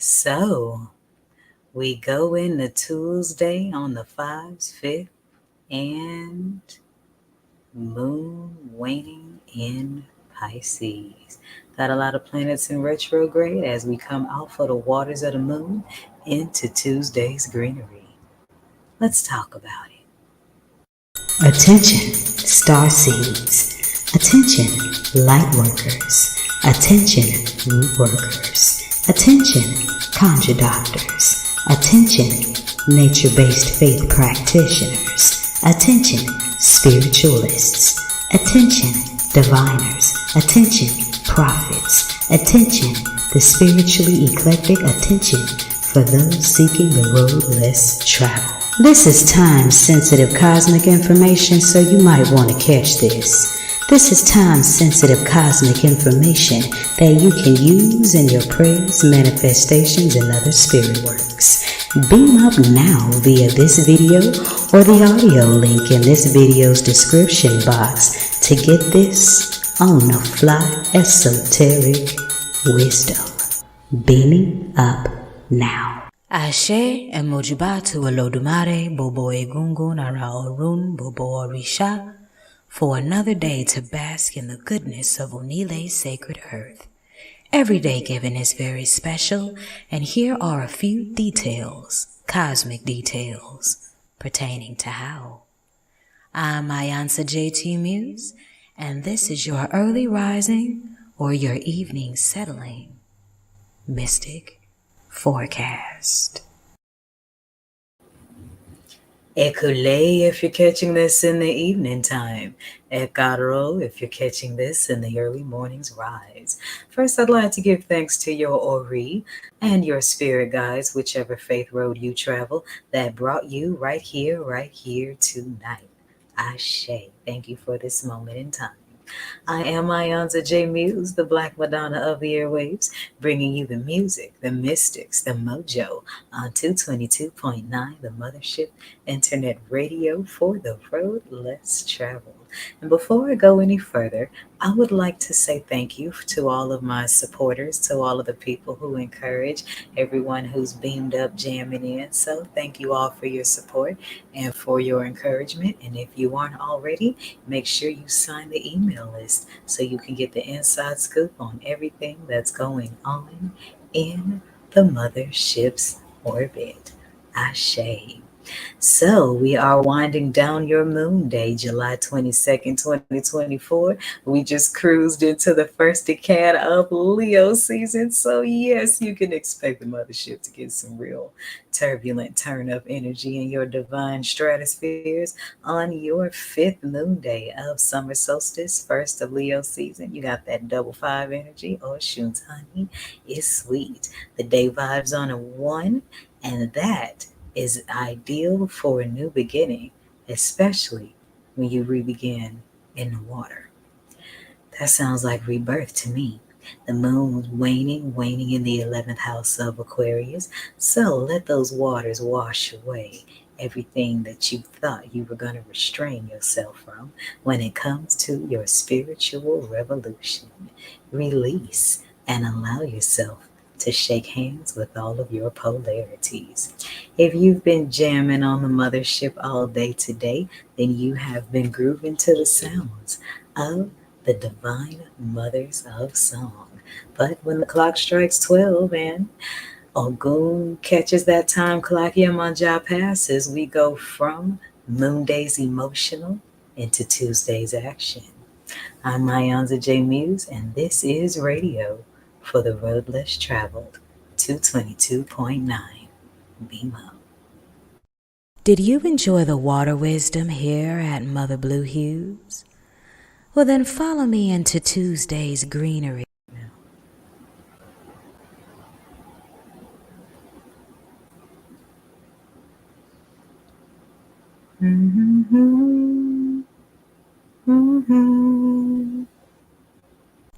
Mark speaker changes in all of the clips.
Speaker 1: So, we go into Tuesday on the 5's 5th and moon waning in Pisces. Got a lot of planets in retrograde as we come out for the waters of the moon into Tuesday's greenery. Let's talk about it.
Speaker 2: Attention, star seeds. Attention, light workers. Attention, root workers. Attention, conjure doctors. Attention, nature-based faith practitioners. Attention, spiritualists. Attention, diviners. Attention, prophets. Attention, the spiritually eclectic. Attention for those seeking the road less traveled. This is time-sensitive cosmic information, so you might want to catch this. This is time-sensitive cosmic information that you can use in your prayers, manifestations, and other spirit works. Beam up now via this video or the audio link in this video's description box to get this on-the-fly esoteric wisdom. Beaming up now.
Speaker 3: Ashe emojibatu Olodumare Bobo Egungun Ara Orun Bobo Orisha for another day to bask in the goodness of Onile's sacred earth. Every day given is very special, and here are a few details, cosmic details, pertaining to how. I'm iiiYansaje to you, Muse, and this is your early rising or your evening settling mystic forecast.
Speaker 1: Ekule if you're catching this in the evening time. Ekaro if you're catching this in the early morning's rise. First, I'd like to give thanks to your Ori and your spirit guides, whichever faith road you travel, that brought you right here tonight. Ashe. Thank you for this moment in time. I am iiiYansaje Muse, the Black Madonna of the airwaves, bringing you the music, the mystics, the mojo on 222.9, the Mothership Internet Radio for the road less traveled. And before I go any further, I would like to say thank you to all of my supporters, to all of the people who encourage, everyone who's beamed up, jamming in. So thank you all for your support and for your encouragement. And if you aren't already, make sure you sign the email list so you can get the inside scoop on everything that's going on in the Mothership's orbit. Ashe. So we are winding down your moon day, July 22nd, 2024. We just cruised into the first decade of Leo season. So yes, you can expect the Mothership to get some real turbulent turn-up energy in your divine stratospheres on your 5th moon day of summer solstice, first of Leo season. You got that double 5 energy. Osun, honey, is sweet. The day vibes on a 1, and that is ideal for a new beginning, especially when you re-begin in the water. That sounds like rebirth to me. The moon waning in the 11th house of Aquarius. So let those waters wash away everything that you thought you were going to restrain yourself from when it comes to your spiritual revolution. Release and allow yourself to shake hands with all of your polarities. If you've been jamming on the Mothership all day today, then you have been grooving to the sounds of the divine mothers of song. But when the clock strikes 12 and Ogun catches that time clock, Yemoja passes, we go from Moon Day's emotional into Tuesday's action. I'm iiiYansaje Muse, and this is radio for the road less traveled, 222.9. Beam up.
Speaker 3: Did you enjoy the water wisdom here at Mother Blue Hues? Well, then follow me into Tuesday's greenery.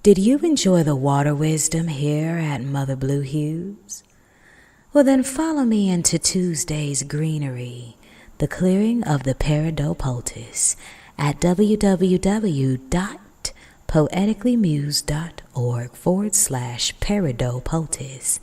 Speaker 3: Did you enjoy the water wisdom here at Mother Blue Hues? Well, then follow me into Tuesday's greenery, the clearing of the Peridot poultice, at www.poultice.com. poeticallymuse.org/peridopotis.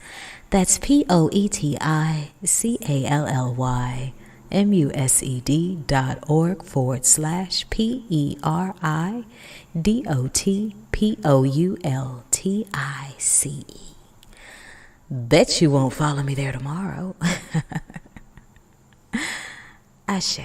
Speaker 3: That's poeticallymuse.org/PERIDOTPOULTICE. Bet you won't follow me there tomorrow. Ashe.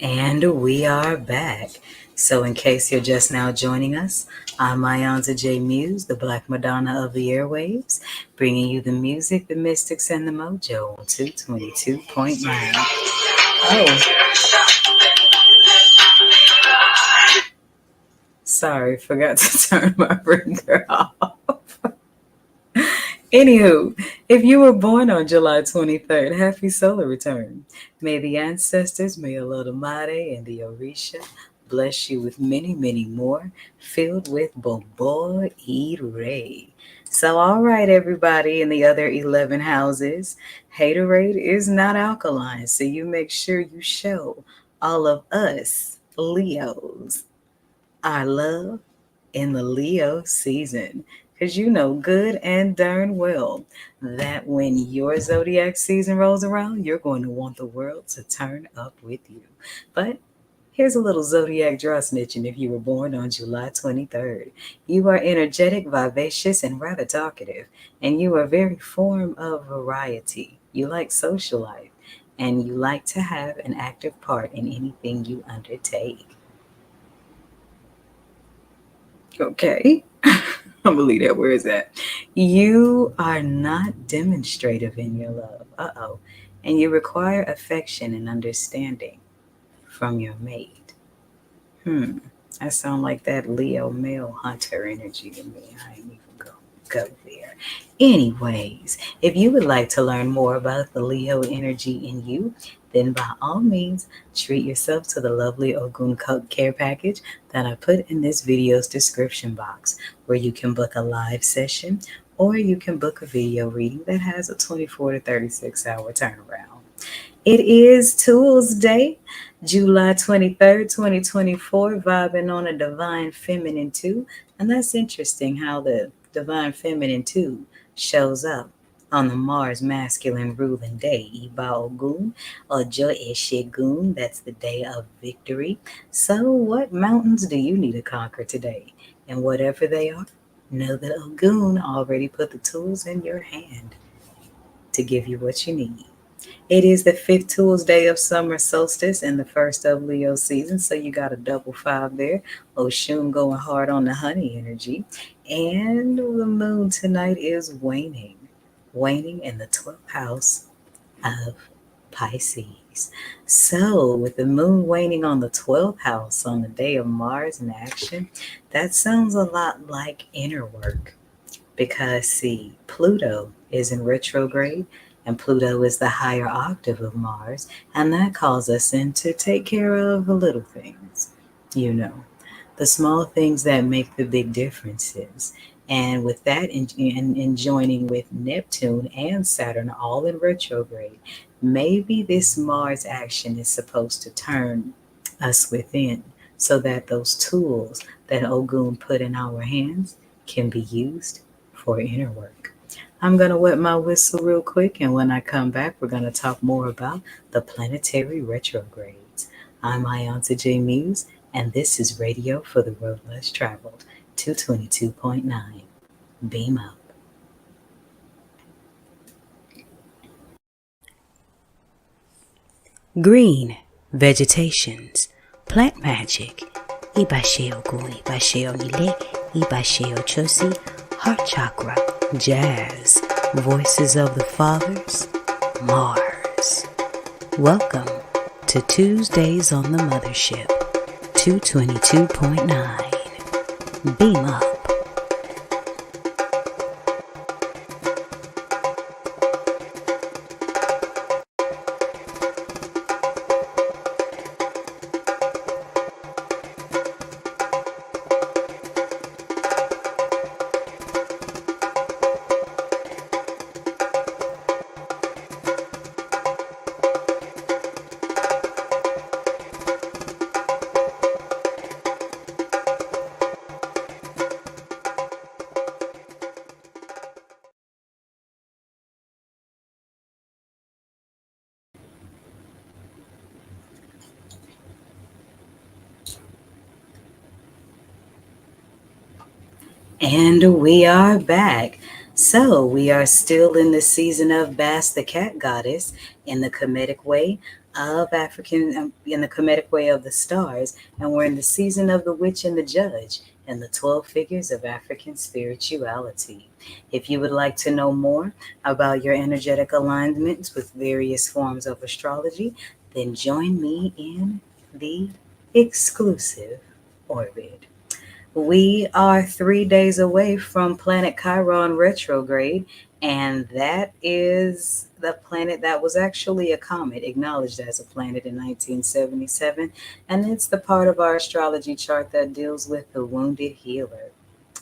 Speaker 1: And we are back. So in case you're just now joining us, I'm iiiYansaje Muse, the Black Madonna of the airwaves, bringing you the music, the mystics, and the mojo on 222.9. Oh. Sorry, forgot to turn my ringer off. Anywho, if you were born on July 23rd, happy solar return. May the ancestors, may Olodumare and the Orisha bless you with many, many more, filled with Bobo Ire. So, all right, everybody in the other 11 houses, haterade is not alkaline, so you make sure you show all of us Leos our love in the Leo season. Because you know good and darn well that when your zodiac season rolls around, you're going to want the world to turn up with you. But here's a little zodiac draw snitching if you were born on July 23rd. You are energetic, vivacious, and rather talkative, and you are very form of variety. You like social life, and you like to have an active part in anything you undertake. Okay. I'm gonna leave that where it's at. You are not demonstrative in your love. And you require affection and understanding from your mate. That sound like that Leo male hunter energy to me. I ain't even go there. Anyways, if you would like to learn more about the Leo energy in you, then by all means, treat yourself to the lovely Ogun care package that I put in this video's description box, where you can book a live session or you can book a video reading that has a 24 to 36 hour turnaround. It is Tuesday, July 23rd, 2024, vibing on a Divine Feminine 2. And that's interesting how the Divine Feminine 2 shows up on the Mars masculine ruling day, Iba Ogun, or Joy Eshegun. That's the day of victory. So what mountains do you need to conquer today? And whatever they are, know that Ogun already put the tools in your hand to give you what you need. It is the 5th Tuesday of summer solstice and the first of Leo season, so you got a double 5 there. Osun going hard on the honey energy. And the moon tonight is waning in the 12th house of Pisces. So with the moon waning on the 12th house on the day of Mars in action, that sounds a lot like inner work. Because see, Pluto is in retrograde, and Pluto is the higher octave of Mars, and that calls us in to take care of the little things, the small things that make the big differences. And with that, in joining with Neptune and Saturn all in retrograde, maybe this Mars action is supposed to turn us within so that those tools that Ogun put in our hands can be used for inner work. I'm going to wet my whistle real quick, and when I come back, we're going to talk more about the planetary retrogrades. I'm iiiYansaje Muse, and this is Radio for the Road Less Traveled, 222.9. Beam up.
Speaker 3: Green vegetations, plant magic, Iba Oorun, Iba Onile, Iba Chosi, heart chakra, jazz, voices of the fathers, Mars. Welcome to Tuesdays on the Mothership, 222.9. Beam up.
Speaker 1: And we are back. So, we are still in the season of Bass the Cat Goddess in the Kemetic way of in the Kemetic way of the stars. And we're in the season of the Witch and the Judge and the 12 figures of African spirituality. If you would like to know more about your energetic alignments with various forms of astrology, then join me in the exclusive orbit. We are 3 days away from planet Chiron retrograde, and that is the planet that was actually a comet, acknowledged as a planet in 1977. And it's the part of our astrology chart that deals with the wounded healer.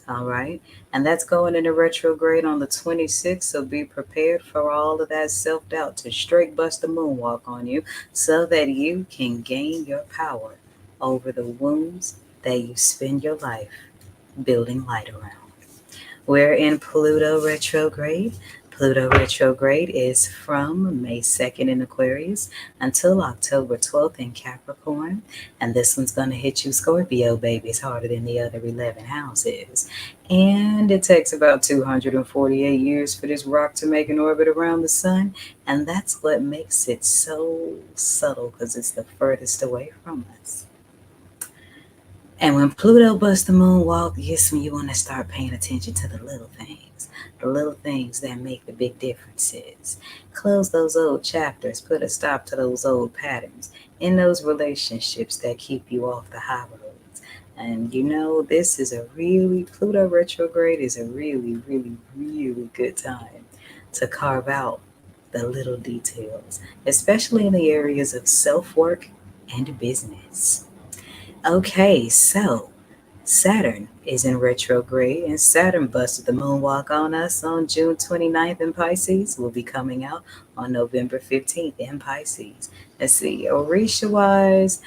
Speaker 1: All right. And that's going into retrograde on the 26th. So be prepared for all of that self doubt to straight bust a moonwalk on you so that you can gain your power over the wounds that you spend your life building light around. We're in Pluto retrograde. Pluto retrograde is from May 2nd in Aquarius until October 12th in Capricorn. And this one's going to hit you, Scorpio babies, harder than the other 11 houses. And it takes about 248 years for this rock to make an orbit around the sun. And that's what makes it so subtle because it's the furthest away from us. And when Pluto busts the moonwalk, yes, when you want to start paying attention to the little things that make the big differences. Close those old chapters, put a stop to those old patterns in those relationships that keep you off the high roads. And this is Pluto retrograde is a really, really, really good time to carve out the little details, especially in the areas of self work and business. Okay, so Saturn is in retrograde, and Saturn busted the moonwalk on us on June 29th in Pisces. Will be coming out on November 15th in Pisces. Let's see, Orisha wise,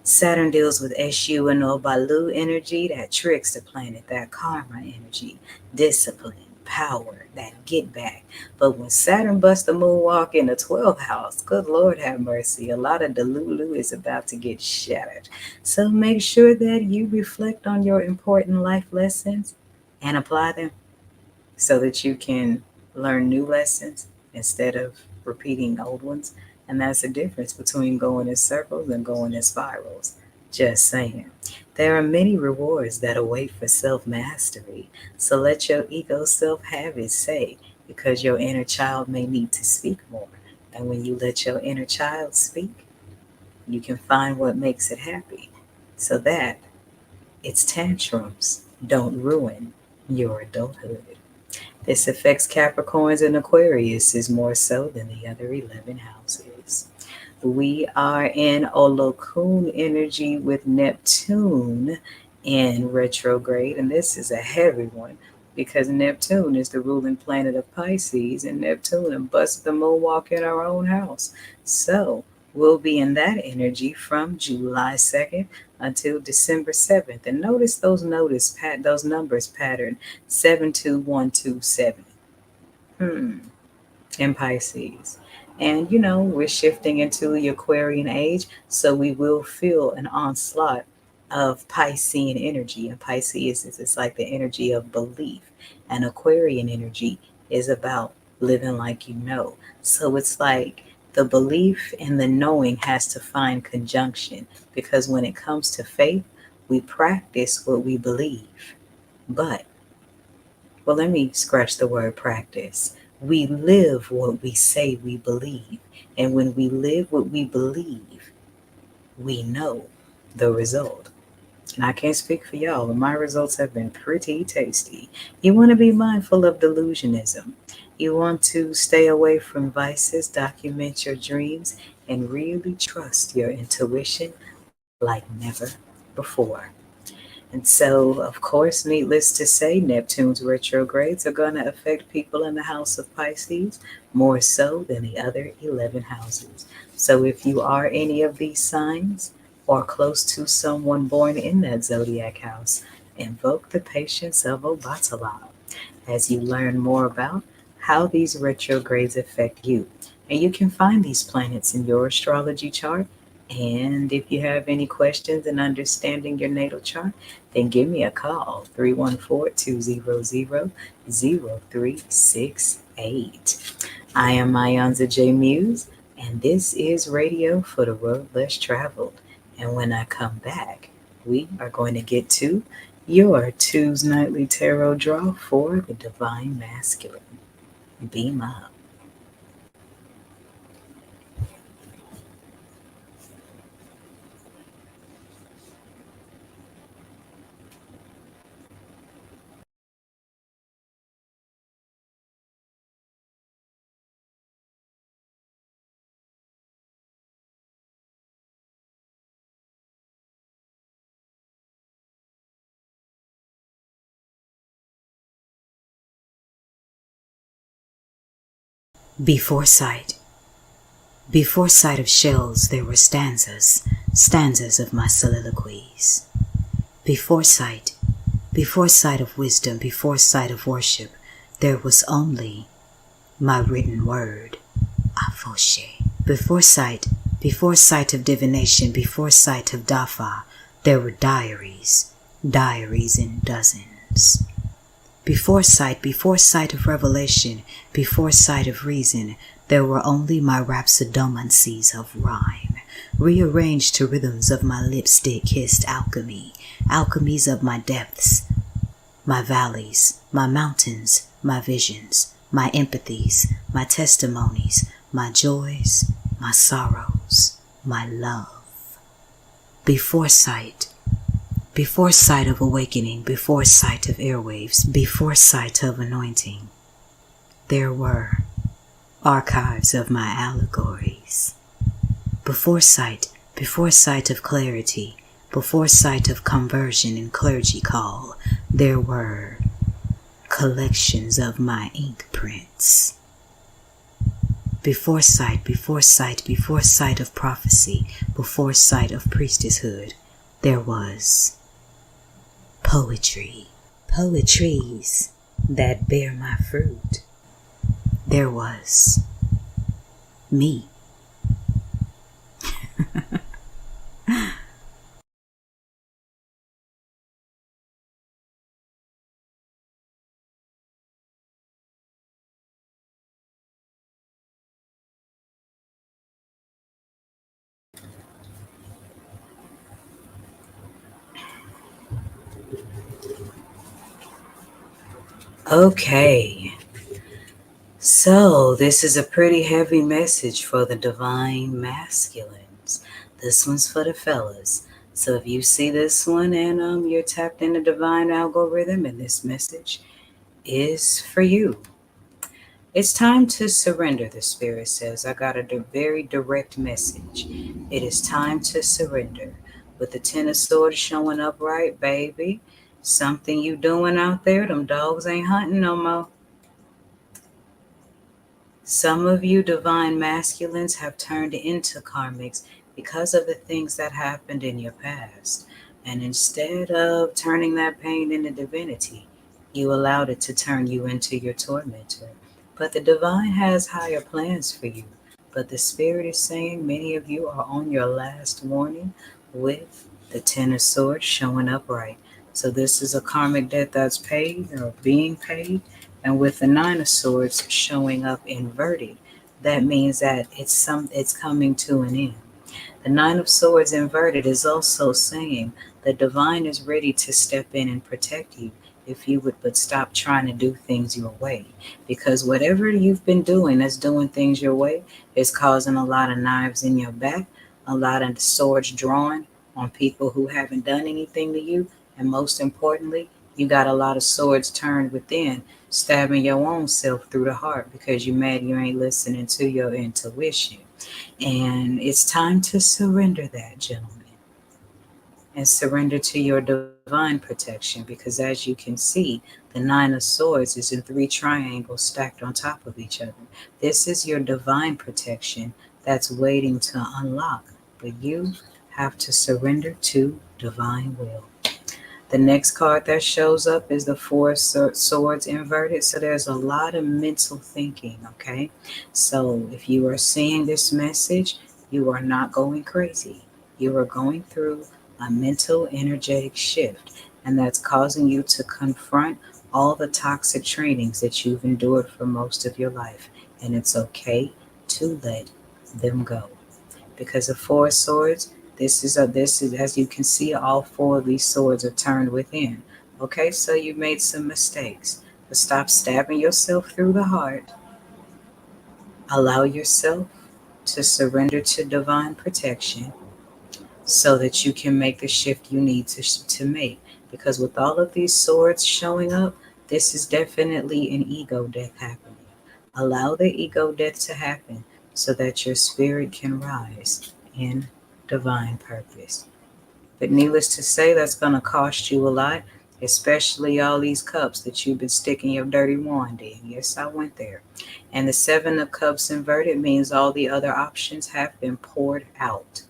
Speaker 1: Saturn deals with Eshu and Obalu energy, that tricks the planet, that karma energy, discipline, power, that get back. But when Saturn busts the moonwalk in the 12th house, good Lord have mercy, a lot of the Lulu is about to get shattered. So make sure that you reflect on your important life lessons and apply them so that you can learn new lessons instead of repeating old ones. And that's the difference between going in circles and going in spirals. Just saying. There are many rewards that await for self mastery. So let your ego self have its say because your inner child may need to speak more. And when you let your inner child speak, you can find what makes it happy so that its tantrums don't ruin your adulthood. This affects Capricorns and Aquarius more so than the other 11 houses. We are in Olokun energy with Neptune in retrograde, and this is a heavy one because Neptune is the ruling planet of Pisces, and Neptune busts the moonwalk in our own house. So we'll be in that energy from July 2nd until December 7th. And notice those numbers pattern 72127. In Pisces. And we're shifting into the Aquarian age, so we will feel an onslaught of Piscean energy. And Pisces is it's like the energy of belief, and Aquarian energy is about living like you know. So it's like the belief and the knowing has to find conjunction because when it comes to faith, we practice what we believe. But, well, let me scratch the word practice. We live what we say we believe. And when we live what we believe, we know the result. And I can't speak for y'all, but my results have been pretty tasty. You want to be mindful of delusionism. You want to stay away from vices, document your dreams, and really trust your intuition like never before. And so, of course, needless to say, Neptune's retrogrades are going to affect people in the house of Pisces more so than the other 11 houses. So, if you are any of these signs or close to someone born in that zodiac house, invoke the patience of Obatala as you learn more about how these retrogrades affect you. And you can find these planets in your astrology chart And if you have any questions in understanding your natal chart, then give me a call, 314-200-0368. I am iiiYansaje Muse, and this is radio for the road less traveled. And when I come back, we are going to get to your Tuesday nightly tarot draw for the Divine Masculine. Beam up.
Speaker 3: Before sight of shells there were stanzas, stanzas of my soliloquies. Before sight of wisdom, before sight of worship, there was only my written word, Afoshe. Before sight of divination, before sight of Dafa, there were diaries, diaries in dozens. Before sight of revelation, before sight of reason, there were only my rhapsodomancies of rhyme, rearranged to rhythms of my lipstick-kissed alchemy, alchemies of my depths, my valleys, my mountains, my visions, my empathies, my testimonies, my joys, my sorrows, my love. Before sight of awakening, before sight of airwaves, before sight of anointing, there were archives of my allegories. Before sight of clarity, before sight of conversion and clergy call, there were collections of my ink prints. Before sight of prophecy, before sight of priestesshood, there was poetry, poetries that bear my fruit. There was me.
Speaker 1: Okay, so this is a pretty heavy message for the Divine Masculines. This one's for the fellas. So if you see this one and you're tapped in the divine algorithm and this message is for you. It's time to surrender, the Spirit says. I got a very direct message. It is time to surrender. With the Ten of Swords showing up right, baby. Something you doing out there, them dogs ain't hunting no more. Some of you divine masculines have turned into karmics because of the things that happened in your past. And instead of turning that pain into divinity, you allowed it to turn you into your tormentor. But the divine has higher plans for you. But the Spirit is saying many of you are on your last warning with the Ten of Swords showing up right. So this is a karmic debt that's paid or being paid. And with the Nine of Swords showing up inverted, that means that it's coming to an end. The Nine of Swords inverted is also saying the divine is ready to step in and protect you if you would but stop trying to do things your way. Because whatever you've been doing that's doing things your way is causing a lot of knives in your back, a lot of swords drawn on people who haven't done anything to you, and most importantly, you got a lot of swords turned within, stabbing your own self through the heart because you're mad you ain't listening to your intuition. And it's time to surrender that, gentlemen, and surrender to your divine protection because, as you can see, the Nine of Swords is in three triangles stacked on top of each other. This is your divine protection that's waiting to unlock, but you have to surrender to divine will. The next card that shows up is the Four of Swords inverted. So there's a lot of mental thinking, okay? So if you are seeing this message, You are not going crazy. You are going through a mental energetic shift, and that's causing you to confront all the toxic trainings that you've endured for most of your life. And it's okay to let them go. Because the Four of Swords, this is as you can see, all four of these swords are turned within. Okay, so you made some mistakes. But stop stabbing yourself through the heart. Allow yourself to surrender to divine protection so that you can make the shift you need to make. Because with all of these swords showing up, this is definitely an ego death happening. Allow the ego death to happen so that your spirit can rise in divine purpose. But needless to say, that's going to cost you a lot, especially all these cups that you've been sticking your dirty wand in. Yes, I went there. And the Seven of Cups inverted means all the other options have been poured out.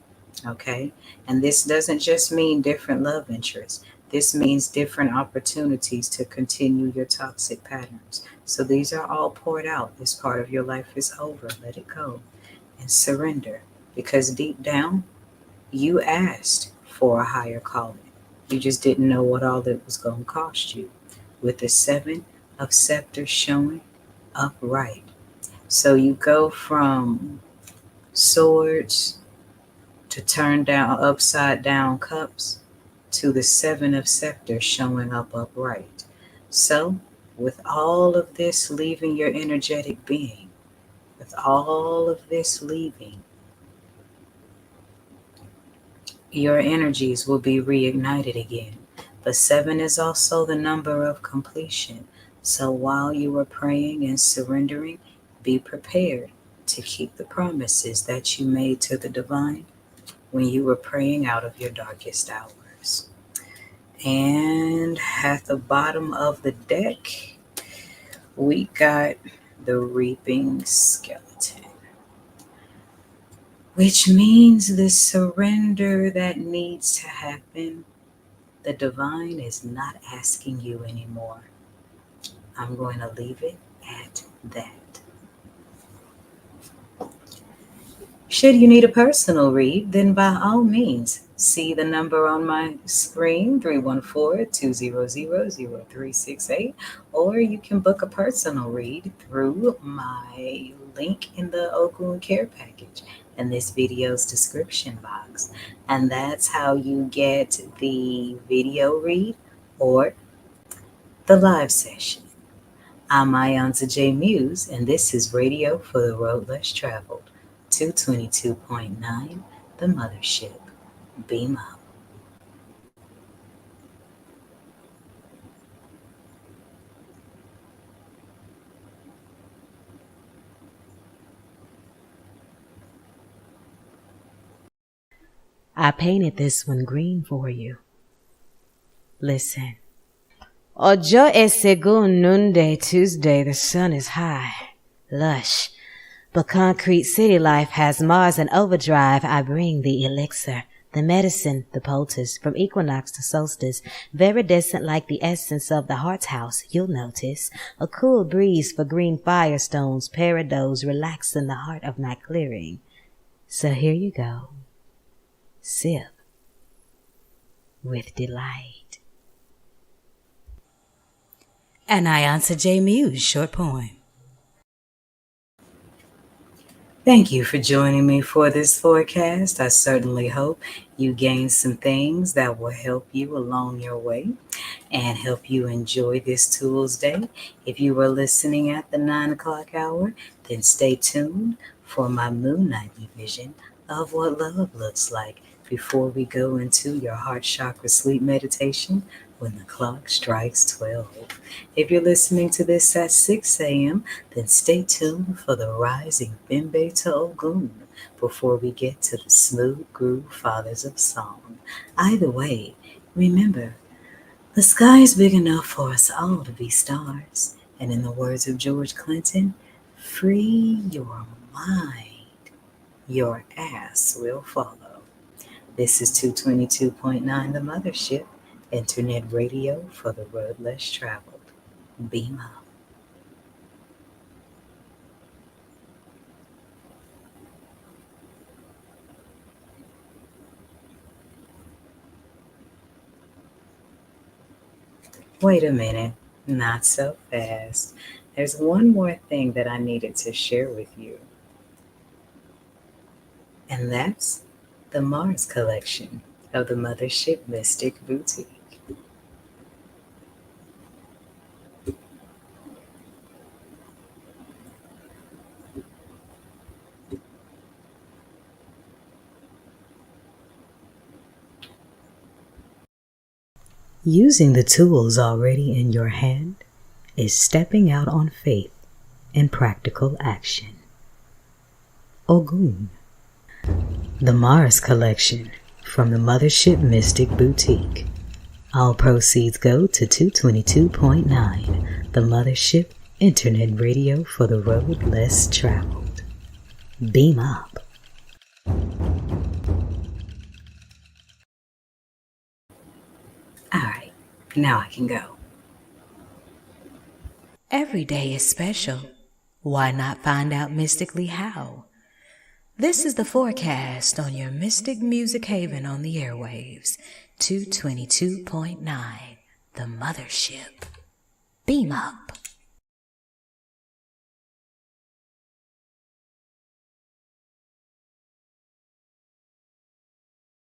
Speaker 1: Okay? And this doesn't just mean different love interests. This means different opportunities to continue your toxic patterns. So these are all poured out. This part of your life is over. Let it go and surrender. Because deep down, you asked for a higher calling. You just didn't know what all it was going to cost you. With the Seven of Scepters showing upright. So you go from swords to turn down upside down cups to the Seven of Scepters showing up upright. So, with all of this leaving your energetic being, with all of this leaving, your energies will be reignited again. The seven is also the number of completion. So while you are praying and surrendering, be prepared to keep the promises that you made to the divine when you were praying out of your darkest hours. And at the bottom of the deck, we got the reaping skeleton, which means the surrender that needs to happen. The divine is not asking you anymore. I'm going to leave it at that. Should you need a personal read, then by all means, see the number on my screen, 314-200-0368, or you can book a personal read through my link in the Olokun care package in this video's description box. And that's how you get the video read or the live session. I'm iiiYansaje Muse, and this is Radio for the Road Less Traveled, 222.9, The Mothership. Beam up.
Speaker 3: I painted this one green for you. Listen. Ojo Esegun Nunde Tuesday, the sun is high, lush. But concrete city life has Mars in overdrive. I bring the elixir, the medicine, the poultice, from equinox to solstice, viridescent like the essence of the heart's house, you'll notice. A cool breeze for green firestones, parados, relax in the heart of my clearing. So here you go. Sip with delight.
Speaker 1: An iiiYansaje Muse short poem. Thank you for joining me for this forecast. I certainly hope you gain some things that will help you along your way and help you enjoy this Tuesday. If you were listening at the 9 o'clock hour, then stay tuned for my moon night revision of what love looks like before we go into your heart chakra sleep meditation when the clock strikes 12. If you're listening to this at 6 a.m., then stay tuned for the rising Bimbe to Ogun before we get to the smooth groove fathers of song. Either way, remember, the sky is big enough for us all to be stars. And in the words of George Clinton, free your mind, your ass will follow. This is 222.9 The Mothership, internet radio for the road less traveled. Beam up. Wait a minute, not so fast. There's one more thing that I needed to share with you, and that's the Mars collection of the Mothership Mystic Boutique. Using the tools already in your hand is stepping out on faith and practical action. Ogun. The Mars collection from the Mothership Mystic Boutique. All proceeds go to 222.9, the Mothership Internet Radio for the road less traveled. Beam up. All right, now I can go.
Speaker 3: Every day is special. Why not find out mystically how? This is the forecast on your Mystic Music Haven on the airwaves, 222.9, the Mothership. Beam up.